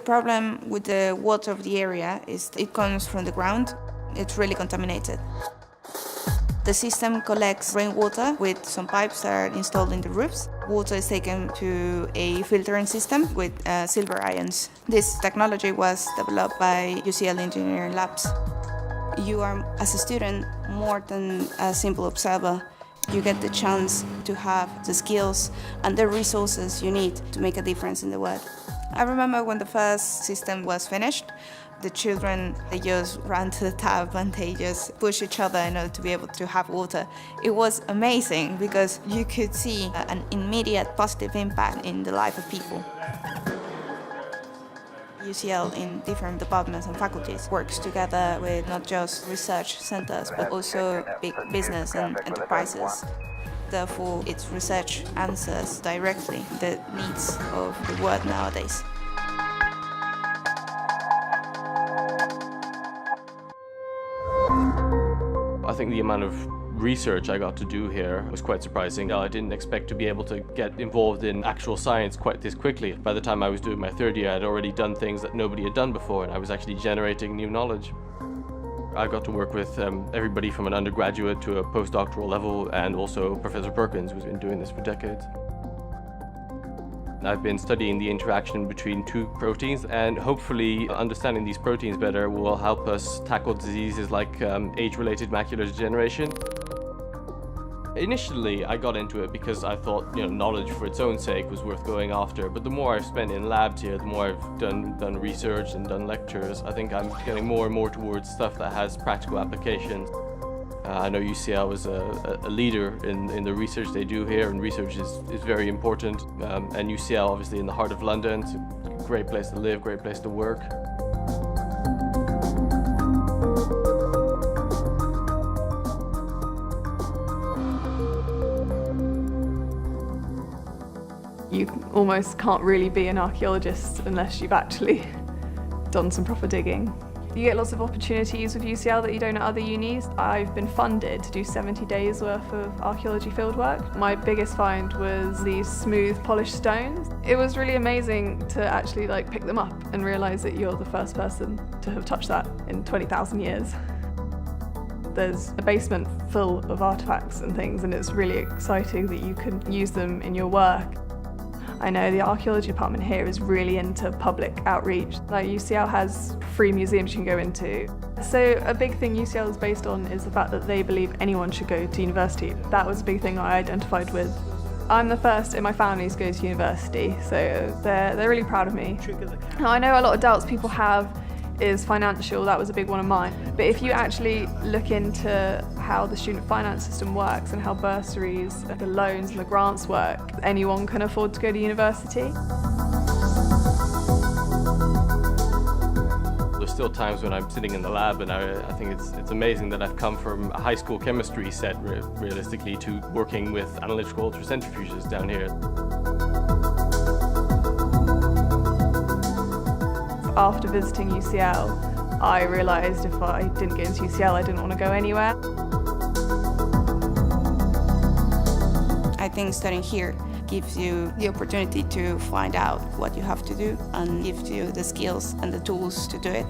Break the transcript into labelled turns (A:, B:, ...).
A: problem with the water of the area is it comes from the ground. It's really contaminated. The system collects rainwater with some pipes that are installed in the roofs. Water is taken to a filtering system with silver ions. This technology was developed by UCL Engineering Labs. You are, as a student, more than a simple observer. You get the chance to have the skills and the resources you need to make a difference in the world. I remember when the first system was finished, the children, they just ran to the tap and they just push each other in order to be able to have water. It was amazing because you could see an immediate positive impact in the life of people. UCL in different departments and faculties works together with not just research centers but also big business and enterprises. Therefore, its research answers directly the needs of the world nowadays.
B: I think the amount of research I got to do here was quite surprising. I didn't expect to be able to get involved in actual science quite this quickly. By the time I was doing my third year, I'd already done things that nobody had done before, and I was actually generating new knowledge. I got to work with everybody from an undergraduate to a postdoctoral level, and also Professor Perkins, who's been doing this for decades. I've been studying the interaction between two proteins, and hopefully understanding these proteins better will help us tackle diseases like age-related macular degeneration. Initially, I got into it because I thought, knowledge for its own sake was worth going after. But the more I've spent in labs here, the more I've done research and done lectures, I think I'm getting more and more towards stuff that has practical applications. I know UCL is a leader in the research they do here, and research is very important. And UCL, obviously, in the heart of London, it's a great place to live, great place to work.
C: You almost can't really be an archaeologist unless you've actually done some proper digging. You get lots of opportunities with UCL that you don't at other unis. I've been funded to do 70 days worth of archaeology fieldwork. My biggest find was these smooth polished stones. It was really amazing to actually pick them up and realise that you're the first person to have touched that in 20,000 years. There's a basement full of artefacts and things, and it's really exciting that you can use them in your work. I know the archaeology department here is really into public outreach. UCL has free museums you can go into. So a big thing UCL is based on is the fact that they believe anyone should go to university. That was a big thing I identified with. I'm the first in my family to go to university, so they're really proud of me. Now, I know a lot of doubts people have is financial. That was a big one of mine. But if you actually look into how the student finance system works and how bursaries, the loans and the grants work, anyone can afford to go to university.
B: There's still times when I'm sitting in the lab and I think it's amazing that I've come from a high school chemistry set realistically to working with analytical ultracentrifuges down here.
C: After visiting UCL, I realised if I didn't get into UCL, I didn't want to go anywhere.
A: I think studying here gives you the opportunity to find out what you have to do and gives you the skills and the tools to do it.